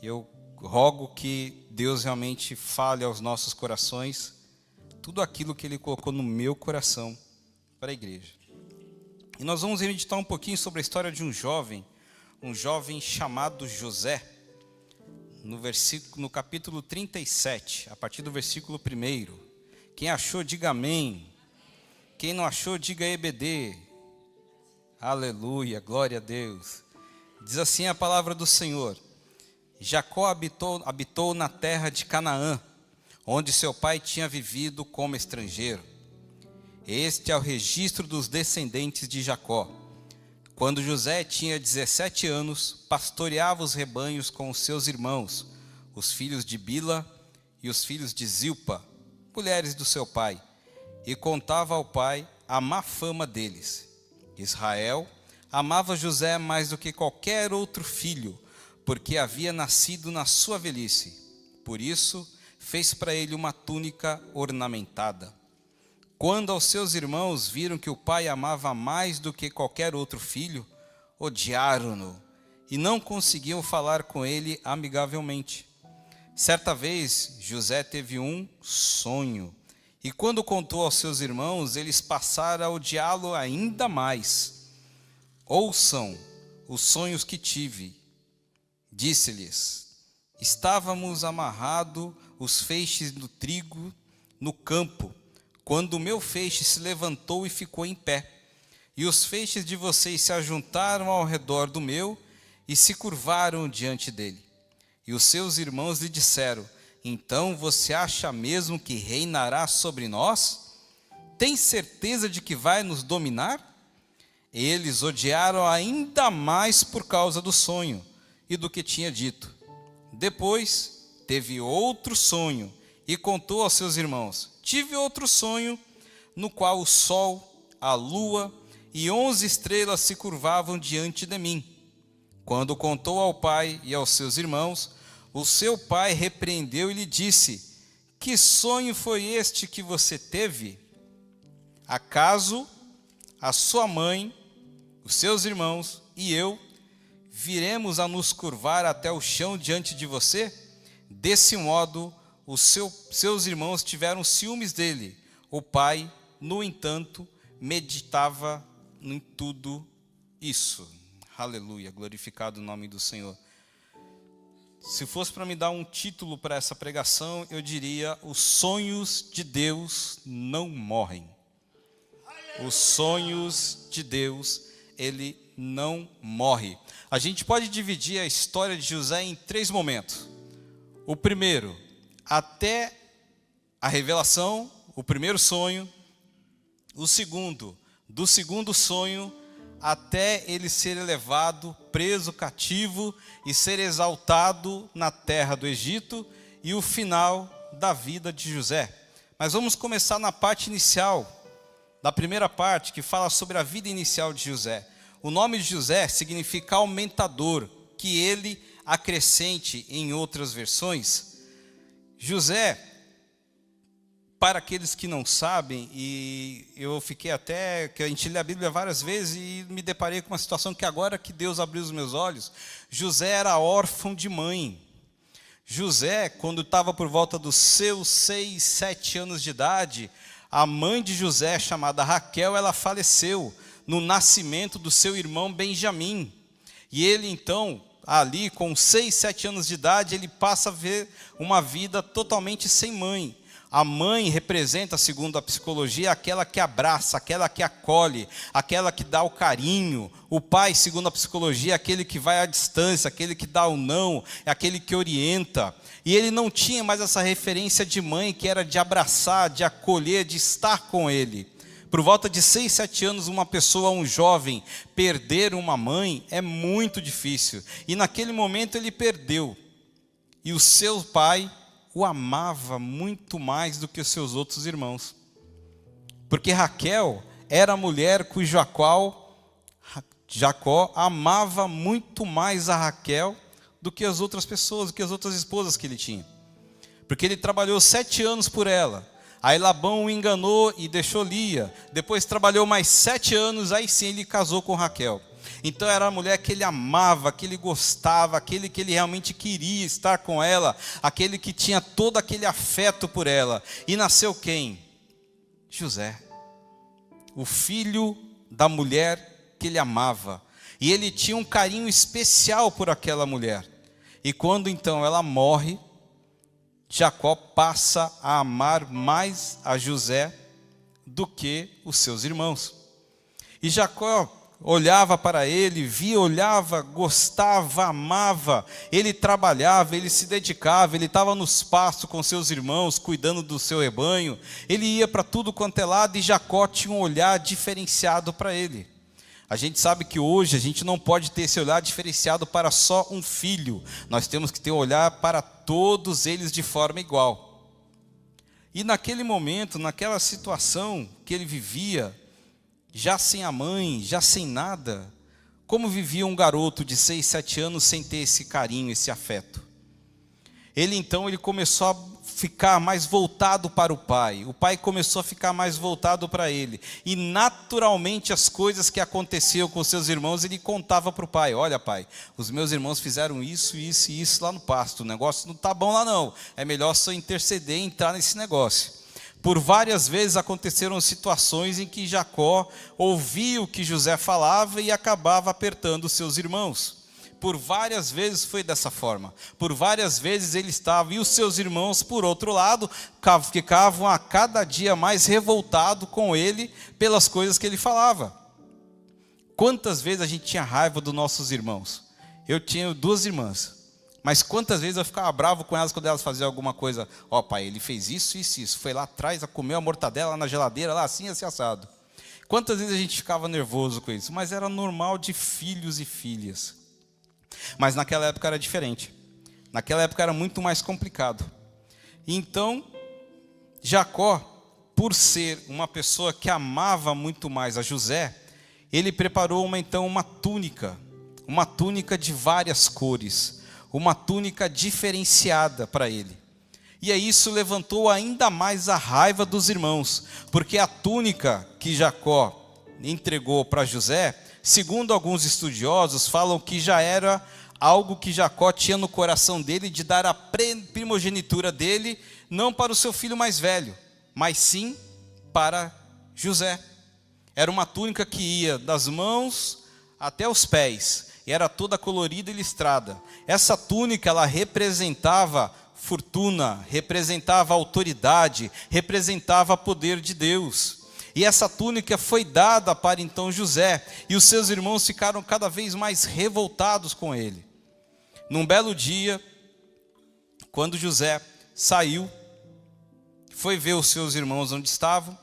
Eu rogo que Deus realmente fale aos nossos corações tudo aquilo que Ele colocou no meu coração para a igreja. E nós vamos meditar um pouquinho sobre a história de um jovem chamado José, no capítulo 37, a partir do versículo 1. Quem achou, diga amém. Quem não achou, diga EBD. Aleluia, glória a Deus. Diz assim a palavra do Senhor: Jacó habitou na terra de Canaã, onde seu pai tinha vivido como estrangeiro. Este é o registro dos descendentes de Jacó. Quando José tinha 17 anos, pastoreava os rebanhos com os seus irmãos, os filhos de Bila e os filhos de Zilpa, mulheres do seu pai, e contava ao pai a má fama deles. Israel amava José mais do que qualquer outro filho, porque havia nascido na sua velhice. Por isso, fez para ele uma túnica ornamentada. Quando aos seus irmãos viram que o pai amava mais do que qualquer outro filho, odiaram-no e não conseguiam falar com ele amigavelmente. Certa vez, José teve um sonho, e quando contou aos seus irmãos, eles passaram a odiá-lo ainda mais. Ouçam os sonhos que tive. Disse-lhes: estávamos amarrados os feixes do trigo no campo, quando o meu feixe se levantou e ficou em pé, e os feixes de vocês se ajuntaram ao redor do meu e se curvaram diante dele. E os seus irmãos lhe disseram: então você acha mesmo que reinará sobre nós? Tem certeza de que vai nos dominar? Eles odiaram ainda mais por causa do sonho e do que tinha dito. Depois teve outro sonho e contou aos seus irmãos: tive outro sonho no qual o sol, a lua e 11 estrelas se curvavam diante de mim. Quando contou ao pai e aos seus irmãos, o seu pai repreendeu e lhe disse: que sonho foi este que você teve? Acaso a sua mãe, os seus irmãos e eu viremos a nos curvar até o chão diante de você? Desse modo, seus irmãos tiveram ciúmes dele. O pai, no entanto, meditava em tudo isso. Aleluia, glorificado o nome do Senhor. Se fosse para me dar um título para essa pregação, eu diria: os sonhos de Deus não morrem. Os sonhos de Deus, ele não morre. A gente pode dividir a história de José em 3 momentos. O primeiro, até a revelação, o primeiro sonho. O segundo, do segundo sonho até ele ser levado, preso, cativo e ser exaltado na terra do Egito, e o final da vida de José. Mas vamos começar na parte inicial, da primeira parte, que fala sobre a vida inicial de José. O nome de José significa aumentador, que ele acrescente em outras versões. José, para aqueles que não sabem, e eu fiquei até, que a gente lê a Bíblia várias vezes e me deparei com uma situação que agora que Deus abriu os meus olhos, José era órfão de mãe. José, quando estava por volta dos seus 6, 7 anos de idade, a mãe de José, chamada Raquel, ela faleceu no nascimento do seu irmão Benjamim. E ele então, ali com 6, 7 anos de idade, ele passa a ver uma vida totalmente sem mãe. A mãe representa, segundo a psicologia, aquela que abraça, aquela que acolhe, aquela que dá o carinho. O pai, segundo a psicologia, é aquele que vai à distância, aquele que dá o não, é aquele que orienta. E ele não tinha mais essa referência de mãe, que era de abraçar, de acolher, de estar com ele. Por volta de 6, 7 anos, uma pessoa, um jovem, perder uma mãe é muito difícil. E naquele momento ele perdeu. E o seu pai o amava muito mais do que os seus outros irmãos. Porque Raquel era a mulher cujo Jacó amava muito mais a Raquel do que as outras pessoas, do que as outras esposas que ele tinha. Porque ele trabalhou 7 anos por ela. Aí Labão o enganou e deixou Lia. Depois trabalhou mais 7 anos, aí sim ele casou com Raquel. Então era a mulher que ele amava, que ele gostava, aquele que ele realmente queria estar com ela, aquele que tinha todo aquele afeto por ela. E nasceu quem? José, o filho da mulher que ele amava. E ele tinha um carinho especial por aquela mulher. E quando então ela morre, Jacó passa a amar mais a José do que os seus irmãos. E Jacó olhava para ele, via, olhava, gostava, amava. Ele trabalhava, ele se dedicava, ele estava nos pastos com seus irmãos, cuidando do seu rebanho. Ele ia para tudo quanto é lado e Jacó tinha um olhar diferenciado para ele. A gente sabe que hoje a gente não pode ter esse olhar diferenciado para só um filho. Nós temos que ter um olhar para todos eles de forma igual. E naquele momento, naquela situação que ele vivia, já sem a mãe, já sem nada, como vivia um garoto de 6, 7 anos sem ter esse carinho, esse afeto? Ele começou a ficar mais voltado para o pai começou a ficar mais voltado para ele, e naturalmente as coisas que aconteciam com seus irmãos, ele contava para o pai: olha pai, os meus irmãos fizeram isso, isso e isso lá no pasto, o negócio não está bom lá não, é melhor só interceder e entrar nesse negócio. Por várias vezes aconteceram situações em que Jacó ouvia o que José falava e acabava apertando os seus irmãos. Por várias vezes foi dessa forma. Por várias vezes ele estava, e os seus irmãos, por outro lado, ficavam a cada dia mais revoltados com ele pelas coisas que ele falava. Quantas vezes a gente tinha raiva dos nossos irmãos? Eu tinha 2 irmãs, mas quantas vezes eu ficava bravo com elas quando elas faziam alguma coisa? Ó, pai, ele fez isso, isso, isso. Foi lá atrás, comeu a mortadela na geladeira, lá assim, assim, assado. Quantas vezes a gente ficava nervoso com isso? Mas era normal de filhos e filhas. Mas naquela época era diferente. Naquela época era muito mais complicado. Então, Jacó, por ser uma pessoa que amava muito mais a José, ele preparou uma túnica de várias cores, uma túnica diferenciada para ele. E aí isso levantou ainda mais a raiva dos irmãos, porque a túnica que Jacó entregou para José, segundo alguns estudiosos, falam que já era algo que Jacó tinha no coração dele, de dar a primogenitura dele, não para o seu filho mais velho, mas sim para José. Era uma túnica que ia das mãos até os pés, e era toda colorida e listrada. Essa túnica, ela representava fortuna, representava autoridade, representava poder de Deus. E essa túnica foi dada para então José, e os seus irmãos ficaram cada vez mais revoltados com ele. Num belo dia, quando José saiu, foi ver os seus irmãos onde estavam,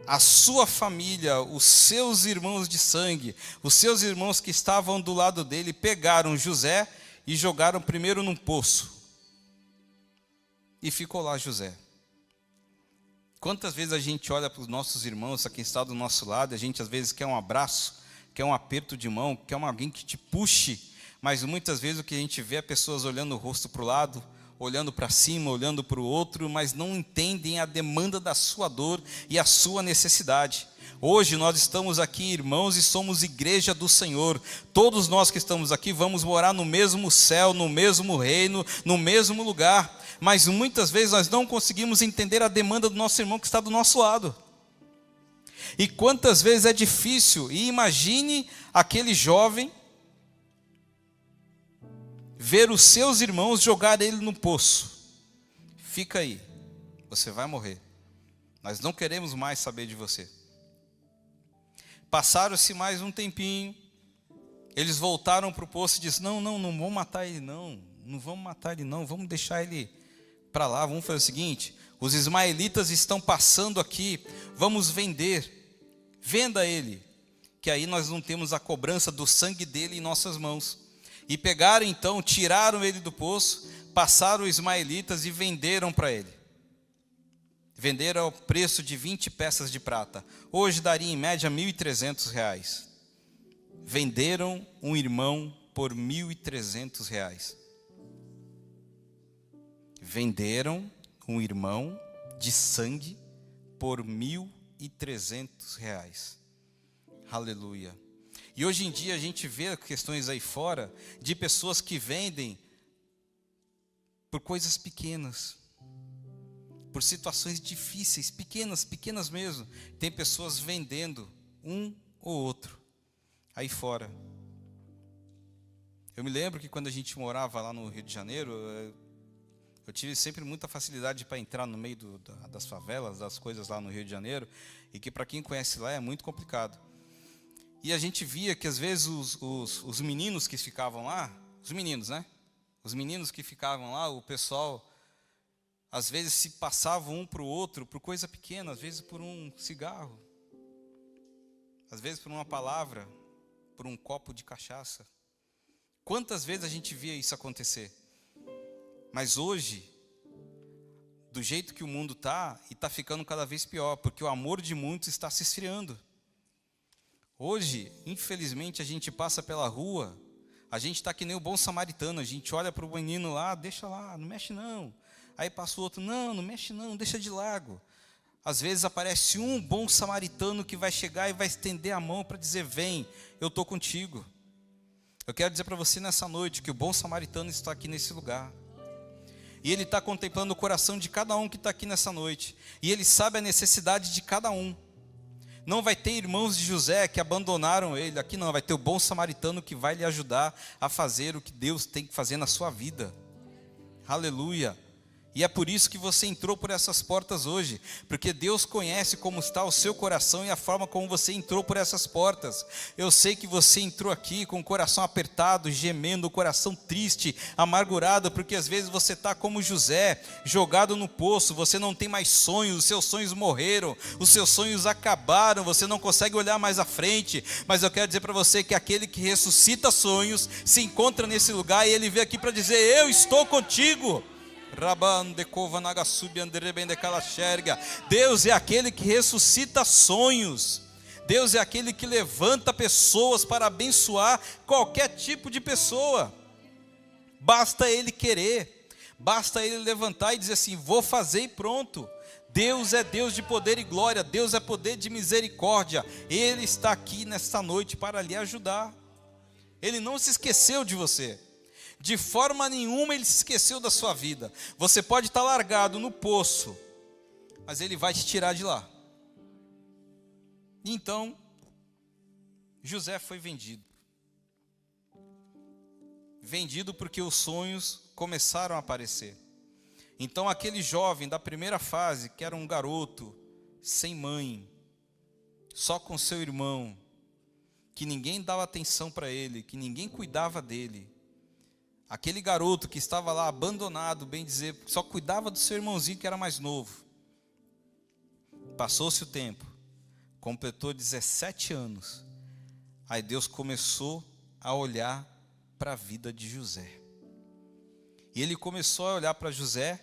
a sua família, os seus irmãos de sangue, os seus irmãos que estavam do lado dele, pegaram José e jogaram primeiro num poço. E ficou lá José. Quantas vezes a gente olha para os nossos irmãos, a quem está do nosso lado, a gente às vezes quer um abraço, quer um aperto de mão, quer alguém que te puxe, mas muitas vezes o que a gente vê é pessoas olhando o rosto para o lado, olhando para cima, olhando para o outro, mas não entendem a demanda da sua dor e a sua necessidade. Hoje nós estamos aqui, irmãos, e somos igreja do Senhor. Todos nós que estamos aqui vamos morar no mesmo céu, no mesmo reino, no mesmo lugar. Mas muitas vezes nós não conseguimos entender a demanda do nosso irmão que está do nosso lado. E quantas vezes é difícil, e imagine aquele jovem ver os seus irmãos jogar ele no poço. Fica aí, você vai morrer. Nós não queremos mais saber de você. Passaram-se mais um tempinho, eles voltaram para o poço e disseram: não vamos matar ele não vamos matar ele não, vamos deixar ele para lá, vamos fazer o seguinte, os ismaelitas estão passando aqui, vamos venda ele, que aí nós não temos a cobrança do sangue dele em nossas mãos. E pegaram então, tiraram ele do poço, passaram os ismaelitas e venderam para ele. Venderam ao preço de 20 peças de prata. Hoje daria em média R$1.300. Venderam um irmão por R$1.300. Venderam um irmão de sangue por R$1.300. Aleluia. E hoje em dia a gente vê questões aí fora de pessoas que vendem por coisas pequenas, por situações difíceis, pequenas mesmo. Tem pessoas vendendo um ou outro aí fora. Eu me lembro que quando a gente morava lá no Rio de Janeiro, eu tive sempre muita facilidade para entrar no meio das favelas, das coisas lá no Rio de Janeiro, e que para quem conhece lá é muito complicado. E a gente via que às vezes os meninos que ficavam lá, os meninos, né? Os meninos que ficavam lá, o pessoal, às vezes se passavam um para o outro por coisa pequena, às vezes por um cigarro, às vezes por uma palavra, por um copo de cachaça. Quantas vezes a gente via isso acontecer? Mas hoje, do jeito que o mundo está, e está ficando cada vez pior, porque o amor de muitos está se esfriando. Hoje, infelizmente, a gente passa pela rua, a gente está que nem o bom samaritano, a gente olha para o menino lá, deixa lá, não mexe não. Aí passa o outro, não mexe não, deixa de largo. Às vezes aparece um bom samaritano que vai chegar e vai estender a mão para dizer, vem, eu estou contigo. Eu quero dizer para você nessa noite que o bom samaritano está aqui nesse lugar. E ele está contemplando o coração de cada um que está aqui nessa noite. E ele sabe a necessidade de cada um. Não vai ter irmãos de José que abandonaram ele. Aqui não, vai ter o bom samaritano que vai lhe ajudar a fazer o que Deus tem que fazer na sua vida. Aleluia. E é por isso que você entrou por essas portas hoje, porque Deus conhece como está o seu coração e a forma como você entrou por essas portas. Eu sei que você entrou aqui com o coração apertado, gemendo, o coração triste, amargurado, porque às vezes você está como José, jogado no poço, você não tem mais sonhos, os seus sonhos morreram, os seus sonhos acabaram, você não consegue olhar mais à frente, mas eu quero dizer para você que aquele que ressuscita sonhos, se encontra nesse lugar e ele veio aqui para dizer, eu estou contigo. Deus é aquele que ressuscita sonhos. Deus é aquele que levanta pessoas para abençoar qualquer tipo de pessoa. Basta Ele querer, basta Ele levantar e dizer assim, vou fazer e pronto. Deus é Deus de poder e glória, Deus é poder de misericórdia. Ele está aqui nesta noite para lhe ajudar. Ele não se esqueceu de você. De forma nenhuma ele se esqueceu da sua vida. Você pode estar largado no poço, mas ele vai te tirar de lá. Então, José foi vendido. Vendido porque os sonhos começaram a aparecer. Então aquele jovem da primeira fase, que era um garoto, sem mãe, só com seu irmão, que ninguém dava atenção para ele, que ninguém cuidava dele, aquele garoto que estava lá abandonado, bem dizer, só cuidava do seu irmãozinho que era mais novo. Passou-se o tempo, completou 17 anos. Aí Deus começou a olhar para a vida de José. E ele começou a olhar para José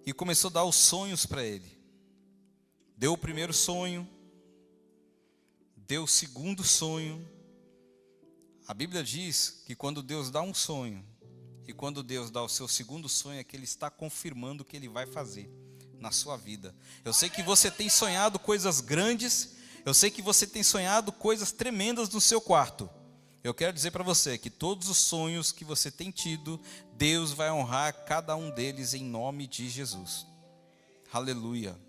e começou a dar os sonhos para ele. Deu o primeiro sonho, deu o segundo sonho. A Bíblia diz que quando Deus dá um sonho, e quando Deus dá o seu segundo sonho, é que Ele está confirmando o que Ele vai fazer na sua vida. Eu sei que você tem sonhado coisas grandes, eu sei que você tem sonhado coisas tremendas no seu quarto. Eu quero dizer para você que todos os sonhos que você tem tido, Deus vai honrar cada um deles em nome de Jesus. Aleluia.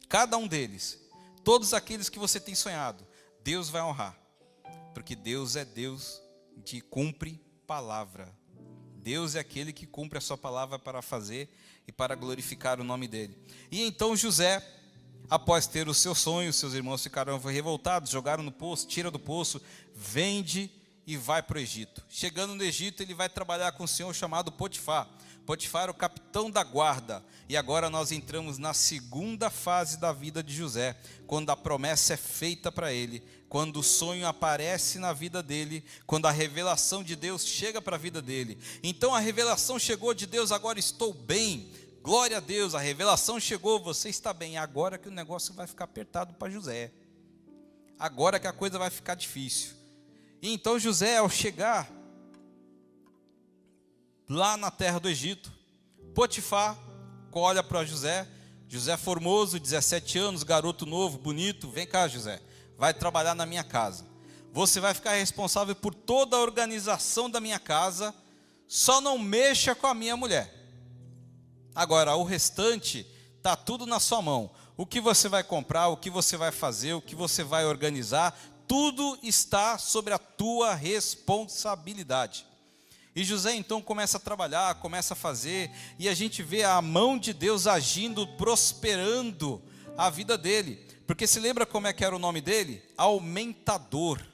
Cada um deles, todos aqueles que você tem sonhado, Deus vai honrar. Porque Deus é Deus de cumpre palavra. Deus é aquele que cumpre a sua palavra para fazer e para glorificar o nome dele. E então José, após ter os seus sonhos, seus irmãos ficaram revoltados, jogaram no poço, tira do poço, vende e vai para o Egito. Chegando no Egito, ele vai trabalhar com um senhor chamado Potifar. Potifar era o capitão da guarda. E agora nós entramos na segunda fase da vida de José, quando a promessa é feita para ele, quando o sonho aparece na vida dele, quando a revelação de Deus chega para a vida dele. Então a revelação chegou de Deus, agora estou bem, glória a Deus, a revelação chegou, você está bem. Agora que o negócio vai ficar apertado para José, agora que a coisa vai ficar difícil. E então José, ao chegar lá na terra do Egito, Potifar olha para José, José formoso, 17 anos, garoto novo, bonito, vem cá José, vai trabalhar na minha casa. você vai ficar responsável por toda a organização da minha casa, só não mexa com a minha mulher. Agora, o restante está tudo na sua mão. O que você vai comprar, o que você vai fazer, o que você vai organizar, tudo está sobre a tua responsabilidade. E José então começa a trabalhar, começa a fazer, e a gente vê a mão de Deus agindo, prosperando a vida dele. Porque se lembra como é que era o nome dele? Aumentador.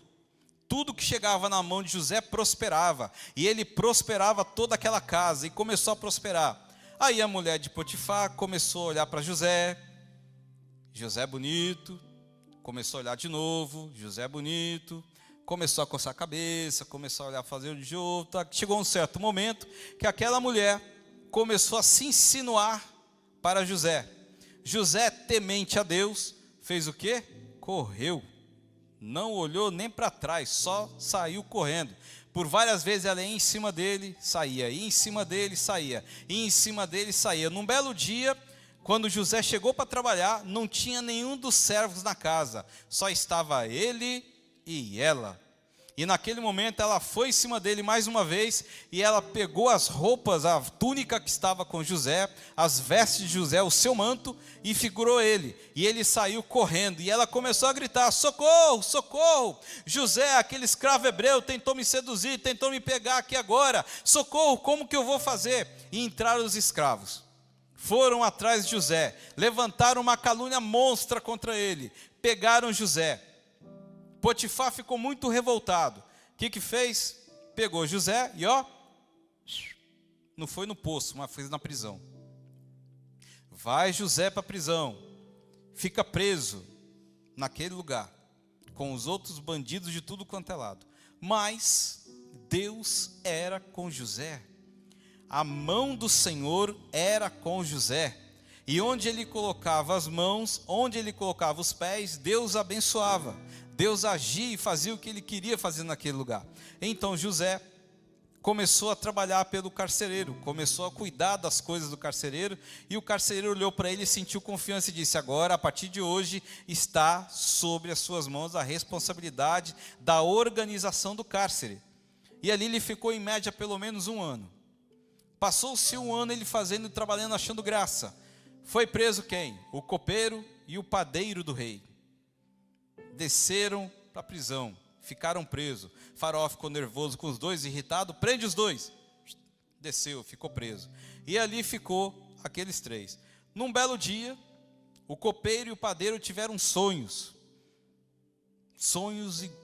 Tudo que chegava na mão de José prosperava, e ele prosperava toda aquela casa, e começou a prosperar. Aí a mulher de Potifar começou a olhar para José, José é bonito, começou a olhar de novo, José é bonito, começou a coçar a cabeça, começou a olhar, fazer o de jogo, chegou um certo momento que aquela mulher começou a se insinuar para José. José, temente a Deus, fez o quê? Correu, não olhou nem para trás, só saiu correndo. Por várias vezes ela ia em cima dele, saía, ia em cima dele, saía, ia em cima dele, saía. Num belo dia, quando José chegou para trabalhar, não tinha nenhum dos servos na casa, só estava ele e ela. E naquele momento ela foi em cima dele mais uma vez, e ela pegou as roupas, a túnica que estava com José, as vestes de José, o seu manto, e figurou ele. E ele saiu correndo, e ela começou a gritar: socorro, socorro! José, aquele escravo hebreu, tentou me seduzir, tentou me pegar aqui agora. Socorro, como que eu vou fazer? E entraram os escravos. Foram atrás de José, levantaram uma calúnia monstra contra ele, pegaram José. Potifar ficou muito revoltado. O que fez? Pegou José e não foi no poço, mas foi na prisão. Vai José para a prisão, fica preso naquele lugar, com os outros bandidos de tudo quanto é lado. Mas Deus era com José. A mão do Senhor era com José. E onde ele colocava as mãos, onde ele colocava os pés, Deus abençoava. Deus agia e fazia o que ele queria fazer naquele lugar. Então José começou a trabalhar pelo carcereiro, começou a cuidar das coisas do carcereiro, e o carcereiro olhou para ele e sentiu confiança e disse: agora, a partir de hoje, está sobre as suas mãos a responsabilidade da organização do cárcere. E ali ele ficou em média pelo menos 1 ano. Passou-se 1 ano ele fazendo e trabalhando, achando graça. Foi preso quem? O copeiro e o padeiro do rei. Desceram para a prisão, ficaram presos. Faraó ficou nervoso com os dois, irritado, prende os dois. Desceu, ficou preso. E ali ficou aqueles 3. Num belo dia, o copeiro e o padeiro tiveram sonhos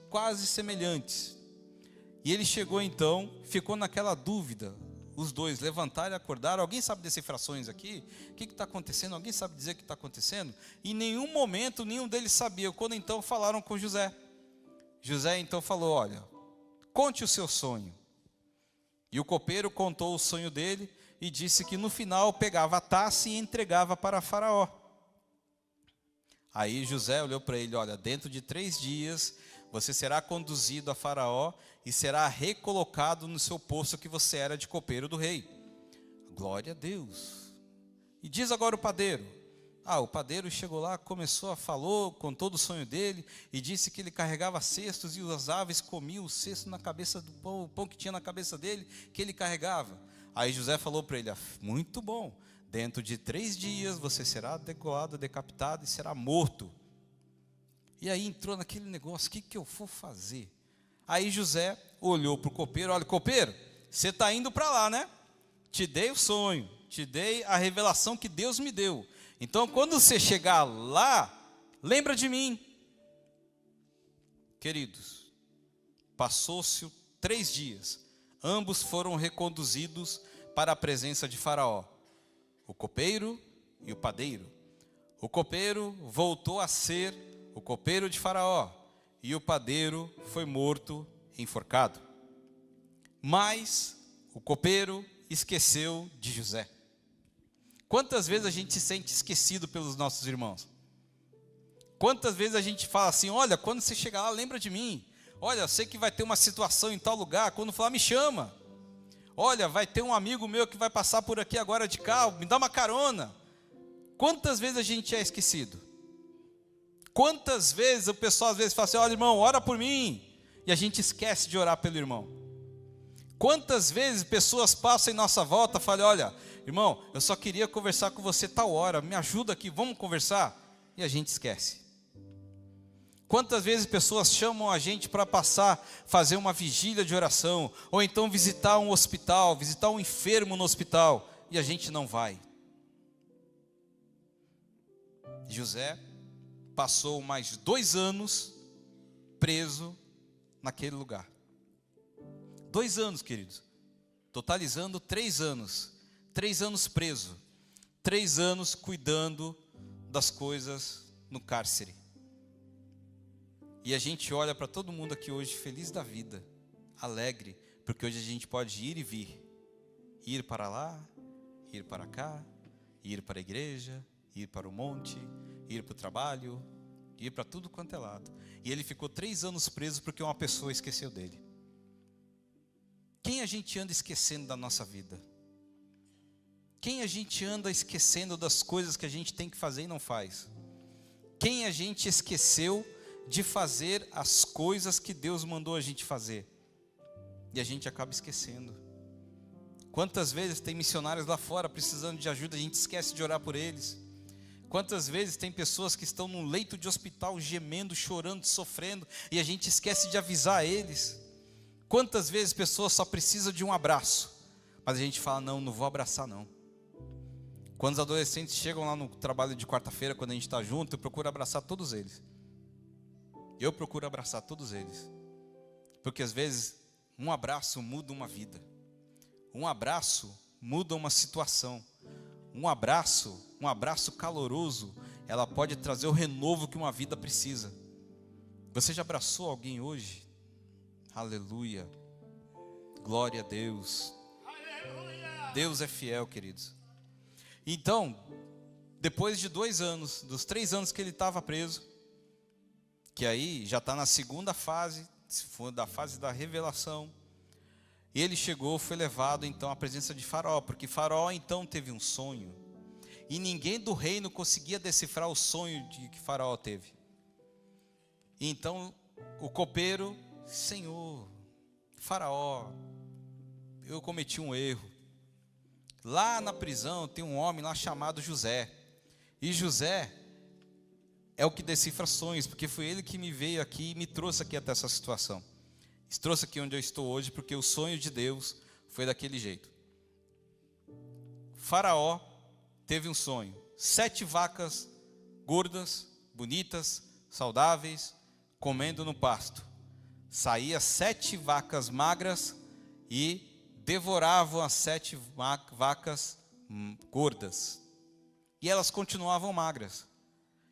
quase semelhantes. E ele chegou então, ficou naquela dúvida. Os dois levantaram e acordaram. Alguém sabe decifrações aqui? O que está acontecendo? Alguém sabe dizer o que está acontecendo? Em nenhum momento, nenhum deles sabia. Quando então falaram com José. José então falou: olha, conte o seu sonho. E o copeiro contou o sonho dele e disse que no final pegava a taça e entregava para Faraó. Aí José olhou para ele: olha, dentro de 3 dias você será conduzido a Faraó e será recolocado no seu posto que você era de copeiro do rei. Glória a Deus. E diz agora o padeiro. O padeiro chegou lá, falou, contou do sonho dele, e disse que ele carregava cestos e as aves comiam o cesto na cabeça do pão, o pão que tinha na cabeça dele, que ele carregava. Aí José falou para ele: muito bom, dentro de 3 dias você será degolado, decapitado e será morto. E aí entrou naquele negócio: o que eu vou fazer? Aí José olhou para o copeiro: olha, copeiro, você está indo para lá, né? Te dei o sonho, te dei a revelação que Deus me deu. Então, quando você chegar lá, lembra de mim. Queridos, passou-se 3 dias, ambos foram reconduzidos para a presença de Faraó, o copeiro e o padeiro. O copeiro voltou a ser o copeiro de Faraó, e o padeiro foi morto, enforcado. Mas o copeiro esqueceu de José. Quantas vezes a gente se sente esquecido pelos nossos irmãos? Quantas vezes a gente fala assim: olha, quando você chegar lá, lembra de mim. Olha, eu sei que vai ter uma situação em tal lugar, quando falar, me chama. Olha, vai ter um amigo meu que vai passar por aqui agora de carro, me dá uma carona. Quantas vezes a gente é esquecido? Quantas vezes o pessoal às vezes fala assim: olha, irmão, ora por mim. e a gente esquece de orar pelo irmão. Quantas vezes pessoas passam em nossa volta e falam: olha, irmão, eu só queria conversar com você tal hora, me ajuda aqui, vamos conversar? E a gente esquece. Quantas vezes pessoas chamam a gente para fazer uma vigília de oração, ou então visitar um hospital, visitar um enfermo no hospital, e a gente não vai. José passou mais 2 anos preso naquele lugar. 2 anos, queridos, totalizando 3 anos. 3 anos preso, 3 anos cuidando das coisas no cárcere. E a gente olha para todo mundo aqui hoje feliz da vida, alegre, porque hoje a gente pode ir e vir, ir para lá, ir para cá, ir para a igreja, ir para o monte, ir para o trabalho, ir para tudo quanto é lado. E ele ficou 3 anos preso porque uma pessoa esqueceu dele. Quem a gente anda esquecendo da nossa vida? Quem a gente anda esquecendo das coisas que a gente tem que fazer e não faz? Quem a gente esqueceu de fazer as coisas que Deus mandou a gente fazer? E a gente acaba esquecendo. Quantas vezes tem missionários lá fora precisando de ajuda, a gente esquece de orar por eles. Quantas vezes tem pessoas que estão num leito de hospital gemendo, chorando, sofrendo, e a gente esquece de avisar eles. Quantas vezes pessoas só precisam de um abraço, mas a gente fala: não vou abraçar não. Quando os adolescentes chegam lá no trabalho de quarta-feira, quando a gente está junto, eu procuro abraçar todos eles. Eu procuro abraçar todos eles, porque às vezes um abraço muda uma vida, um abraço muda uma situação, um abraço caloroso, ela pode trazer o renovo que uma vida precisa. Você já abraçou alguém hoje? Aleluia, glória a Deus. Deus é fiel, queridos. Então, depois de 2 anos, dos 3 anos que ele estava preso, que aí já está na segunda fase, se for da fase da revelação, e ele chegou, foi levado então à presença de Faraó, porque Faraó então teve um sonho, e ninguém do reino conseguia decifrar o sonho que Faraó teve. E então o copeiro: Senhor, Faraó, eu cometi um erro. Lá na prisão tem um homem lá chamado José, e José é o que decifra sonhos, porque foi ele que me veio aqui e me trouxe aqui até essa situação. Me trouxe aqui onde eu estou hoje, porque o sonho de Deus foi daquele jeito. Faraó teve um sonho: 7 vacas gordas, bonitas, saudáveis, comendo no pasto. Saía 7 vacas magras e devoravam as 7 vacas gordas. E elas continuavam magras.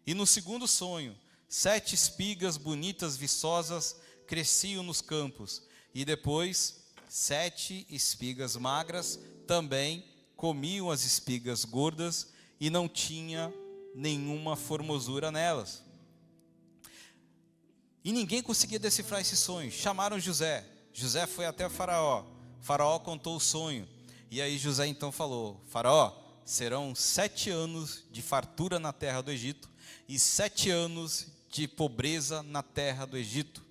E no segundo sonho, 7 espigas bonitas, viçosas, cresciam nos campos. E depois, 7 espigas magras também comiam as espigas gordas e não tinha nenhuma formosura nelas. E ninguém conseguia decifrar esse sonho. Chamaram José. José foi até o Faraó. Faraó contou o sonho. E aí José então falou: Faraó, serão 7 anos de fartura na terra do Egito e 7 anos de pobreza na terra do Egito,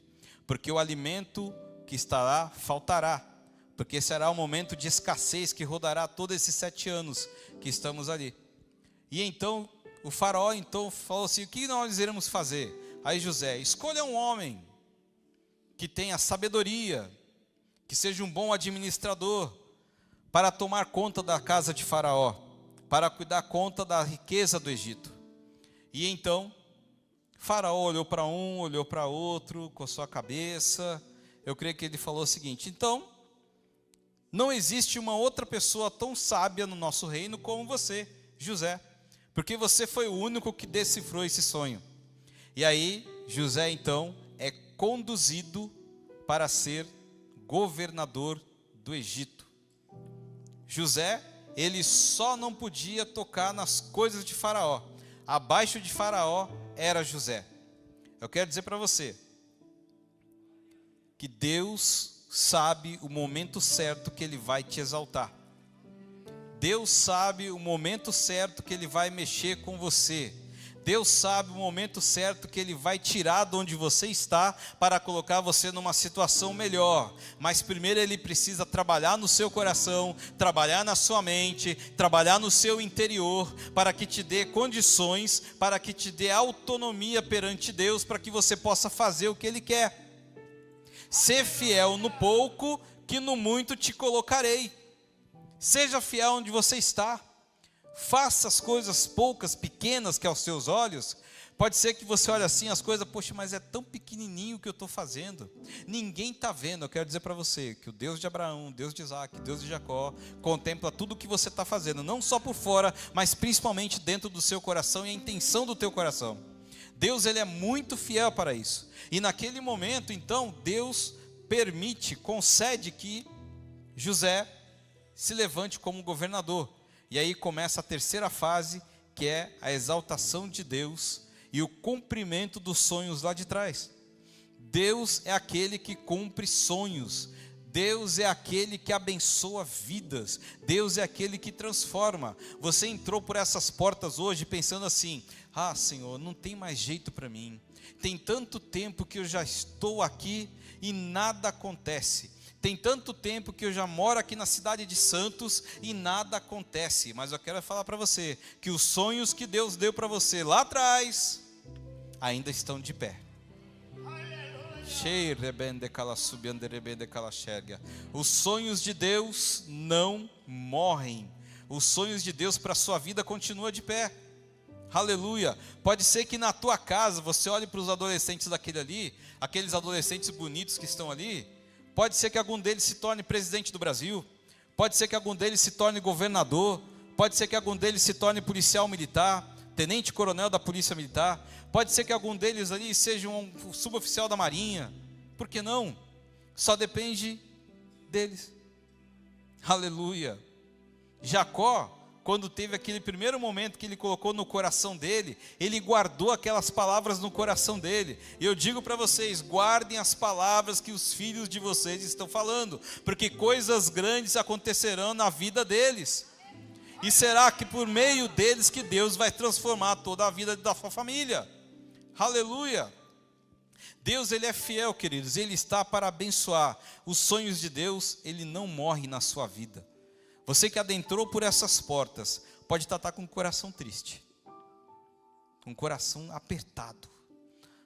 porque o alimento que estará faltará, porque será um momento de escassez que rodará todos esses 7 anos que estamos ali. E então o Faraó então falou assim: o que nós iremos fazer? Aí José: escolha um homem que tenha sabedoria, que seja um bom administrador, para tomar conta da casa de Faraó, para cuidar conta da riqueza do Egito. E então Faraó olhou para um, olhou para outro, coçou a cabeça. Eu creio que ele falou o seguinte: então, não existe uma outra pessoa tão sábia no nosso reino como você, José, porque você foi o único que decifrou esse sonho. E aí José então é conduzido para ser governador do Egito. José, ele só não podia tocar nas coisas de Faraó. Abaixo de Faraó era José. Eu quero dizer para você que Deus sabe o momento certo que Ele vai te exaltar. Deus sabe o momento certo que Ele vai mexer com você. Deus sabe o momento certo que Ele vai tirar de onde você está para colocar você numa situação melhor. Mas primeiro Ele precisa trabalhar no seu coração, trabalhar na sua mente, trabalhar no seu interior, para que te dê condições, para que te dê autonomia perante Deus, para que você possa fazer o que Ele quer. Ser fiel no pouco, que no muito te colocarei. Seja fiel onde você está. Faça as coisas poucas, pequenas que aos seus olhos. Pode ser que você olhe assim as coisas, poxa, mas é tão pequenininho o que eu estou fazendo. Ninguém está vendo. Eu quero dizer para você que o Deus de Abraão, o Deus de Isaac, o Deus de Jacó, contempla tudo o que você está fazendo. Não só por fora, mas principalmente dentro do seu coração e a intenção do teu coração. Deus, Ele é muito fiel para isso. E naquele momento, então, Deus permite, concede que José se levante como governador. E aí começa a terceira fase, que é a exaltação de Deus e o cumprimento dos sonhos lá de trás. Deus é aquele que cumpre sonhos. Deus é aquele que abençoa vidas. Deus é aquele que transforma. Você entrou por essas portas hoje pensando assim: ah, Senhor, não tem mais jeito para mim. Tem tanto tempo que eu já estou aqui e nada acontece. Tem tanto tempo que eu já moro aqui na cidade de Santos e nada acontece. Mas eu quero falar para você que os sonhos que Deus deu para você lá atrás ainda estão de pé. Os sonhos de Deus não morrem. Os sonhos de Deus para a sua vida continuam de pé. Aleluia. Pode ser que na tua casa você olhe para os adolescentes daquele ali, aqueles adolescentes bonitos que estão ali. Pode ser que algum deles se torne presidente do Brasil. Pode ser que algum deles se torne governador. Pode ser que algum deles se torne policial militar, tenente-coronel da polícia militar. Pode ser que algum deles ali seja um suboficial da marinha. Por que não? Só depende deles. Aleluia. Jacó, quando teve aquele primeiro momento que ele colocou no coração dele, ele guardou aquelas palavras no coração dele. E eu digo para vocês, guardem as palavras que os filhos de vocês estão falando, porque coisas grandes acontecerão na vida deles. E será que por meio deles que Deus vai transformar toda a vida da sua família? Aleluia! Deus, Ele é fiel, queridos, Ele está para abençoar. Os sonhos de Deus, Ele não morre na sua vida. Você que adentrou por essas portas, pode estar com o coração triste, com o coração apertado.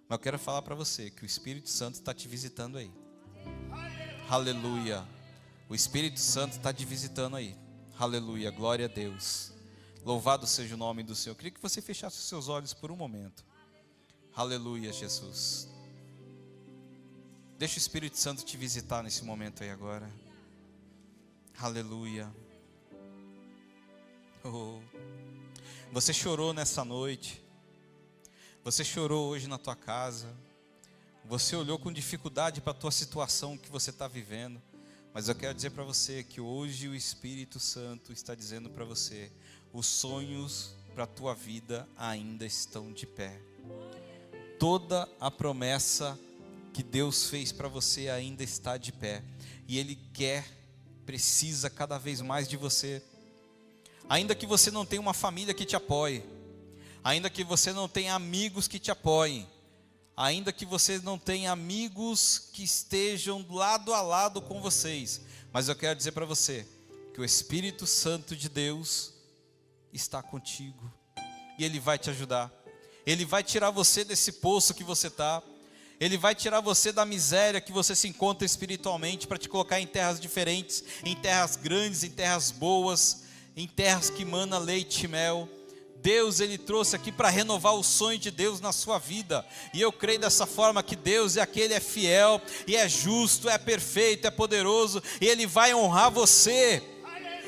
Mas eu quero falar para você que o Espírito Santo está te visitando aí. Aleluia. O Espírito Santo está te visitando aí. Aleluia. Glória a Deus. Louvado seja o nome do Senhor. Eu queria que você fechasse os seus olhos por um momento. Aleluia, Jesus. Deixa o Espírito Santo te visitar nesse momento aí agora. Aleluia. Oh. Você chorou nessa noite. Você chorou hoje na tua casa. Você olhou com dificuldade para a tua situação que você está vivendo. Mas eu quero dizer para você que hoje o Espírito Santo está dizendo para você: os sonhos para a tua vida ainda estão de pé. Toda a promessa que Deus fez para você ainda está de pé. E Ele precisa cada vez mais de você. Ainda que você não tenha uma família que te apoie, ainda que você não tenha amigos que te apoiem, ainda que você não tenha amigos que estejam lado a lado com vocês, mas eu quero dizer para você que o Espírito Santo de Deus está contigo e Ele vai te ajudar. Ele vai tirar você desse poço que você está. Ele vai tirar você da miséria que você se encontra espiritualmente, para te colocar em terras diferentes, em terras grandes, em terras boas, em terras que mana leite e mel. Deus, Ele trouxe aqui para renovar o sonho de Deus na sua vida. E eu creio dessa forma que Deus é aquele, é fiel, e é justo, é perfeito, é poderoso, e Ele vai honrar você.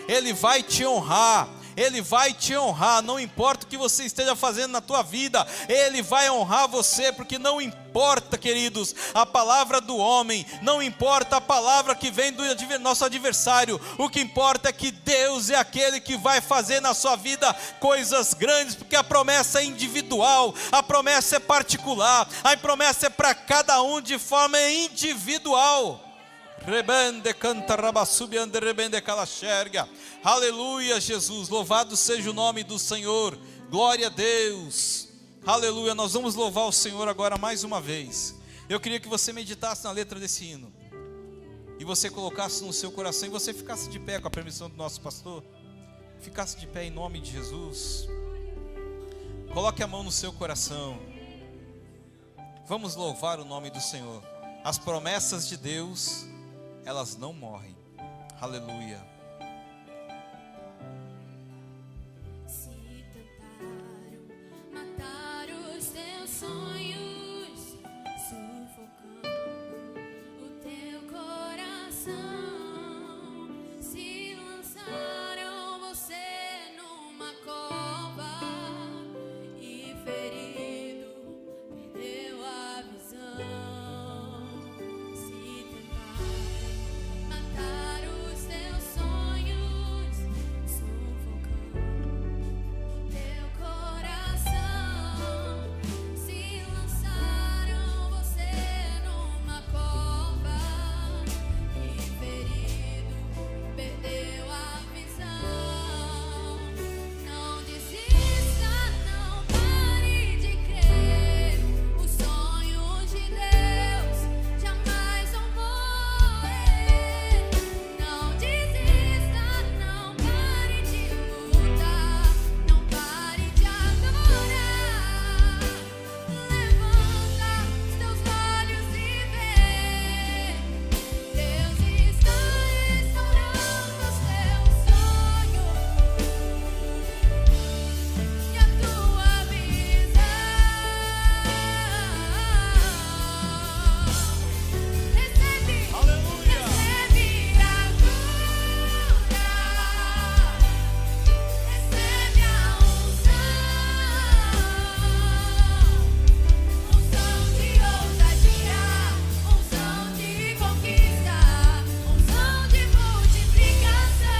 Ele vai te honrar. Ele vai te honrar, não importa o que você esteja fazendo na tua vida, Ele vai honrar você, porque não importa, queridos, a palavra do homem, não importa a palavra que vem do nosso adversário, o que importa é que Deus é aquele que vai fazer na sua vida coisas grandes, porque a promessa é individual, a promessa é particular, a promessa é para cada um de forma individual. Rebende canta rabassubi ande rebende calaxerga. Aleluia, Jesus, louvado seja o nome do Senhor. Glória a Deus. Aleluia, nós vamos louvar o Senhor agora mais uma vez. Eu queria que você meditasse na letra desse hino e você colocasse no seu coração e você ficasse de pé com a permissão do nosso pastor. Ficasse de pé em nome de Jesus. Coloque a mão no seu coração. Vamos louvar o nome do Senhor. As promessas de Deus, elas não morrem. Aleluia. Se tentaram matar os teus sonhos, sufocando o teu coração, se lançaram você numa cova e ferido perdeu a visão. Se tentaram matar os teus sonhos, sufocando teu coração, se lançaram você numa cova e ferido perdeu a visão. Não desista, não pare de crer. Os sonhos de Deus jamais vão morrer. Não desista, não pare de lutar, não pare de adorar. Levanta os teus olhos e vê. Deus está restaurando os teus sonhos e a tua visão. Recebe, Aleluia. recebe a cura, recebe a unção de ousadia, unção de conquista, unção de multiplicação.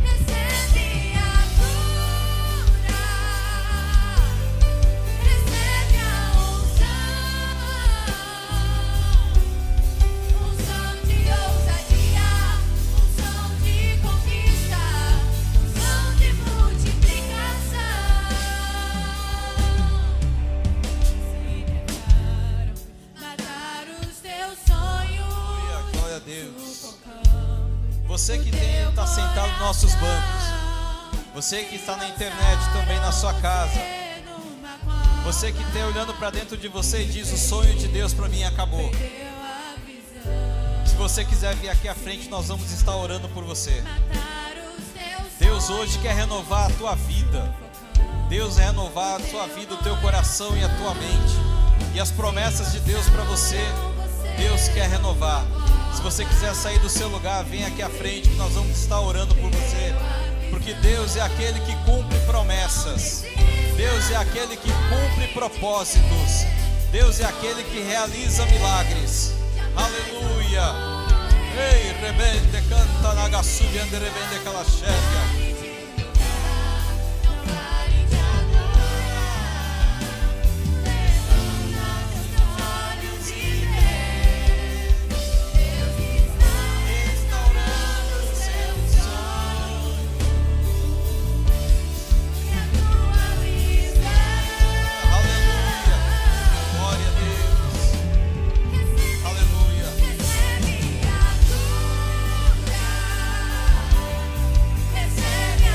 Recebe a cura, recebe a unção de ousadia, unção de conquista, unção de multiplicação. Se tentaram matar os teus sonhos, Glória a Deus. sufocando Você que está sentado nos nossos bancos, você que está na internet também na sua casa, numa cova, você que está olhando para dentro de você e diz: o sonho de Deus para mim acabou. perdeu a visão. Se você quiser vir aqui à frente, nós vamos estar orando por você. Matar os teus Deus hoje quer renovar a tua vida. Deus quer renovar a tua vida, o teu coração e a tua mente. E as promessas de Deus para você, Deus quer renovar. Se você quiser sair do seu lugar, vem aqui à frente que nós vamos estar orando por você. Porque Deus é aquele que cumpre promessas. Deus é aquele que cumpre propósitos. Deus é aquele que realiza milagres. Aleluia. Ei, rebende, canta na gassube, ande rebende calaxéria. Aleluia. Glória a Deus. Aleluia. Recebe a cura, recebe a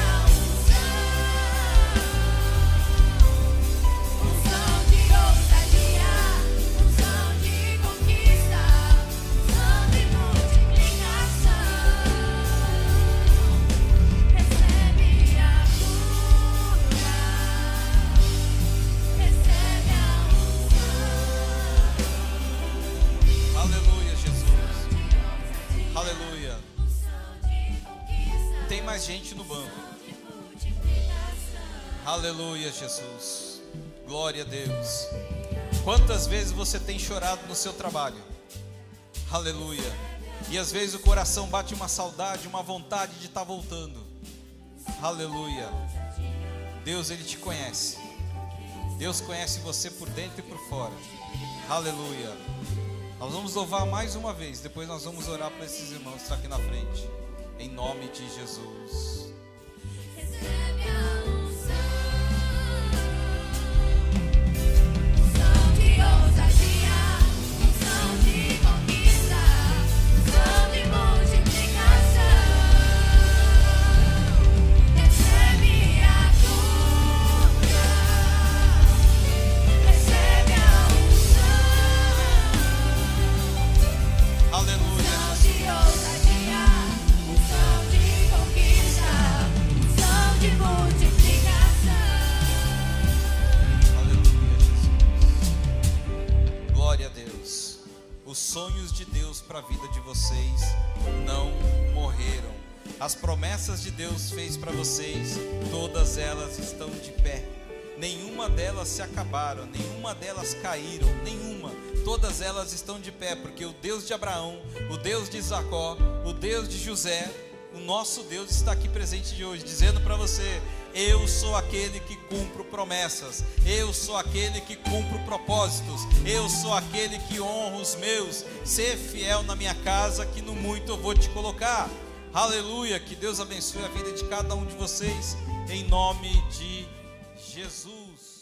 unção de ousadia, unção de conquista, unção de multiplicação. Recebe a cura, recebe a Aleluia, Jesus. Aleluia. Tem mais gente no banco. Aleluia, Jesus. Glória a Deus. Quantas vezes você tem chorado no seu trabalho? Aleluia. E às vezes o coração bate uma saudade, uma vontade de estar voltando. Aleluia. Deus, Ele te conhece. Deus conhece você por dentro e por fora. Aleluia. Nós vamos louvar mais uma vez. Depois nós vamos orar para esses irmãos que estão aqui na frente. Em nome de Jesus. Recebe a unção. para a vida de vocês não morreram. As promessas de Deus fez para vocês, todas elas estão de pé. Nenhuma delas se acabaram, nenhuma delas caíram, nenhuma. Todas elas estão de pé, porque o Deus de Abraão, o Deus de Jacó, o Deus de José, o nosso Deus está aqui presente de hoje, dizendo para você: eu sou aquele que cumpro promessas, eu sou aquele que cumpro propósitos, eu sou aquele que honro os meus. Ser fiel na minha casa, que no muito eu vou te colocar. Aleluia, que Deus abençoe a vida de cada um de vocês, em nome de Jesus.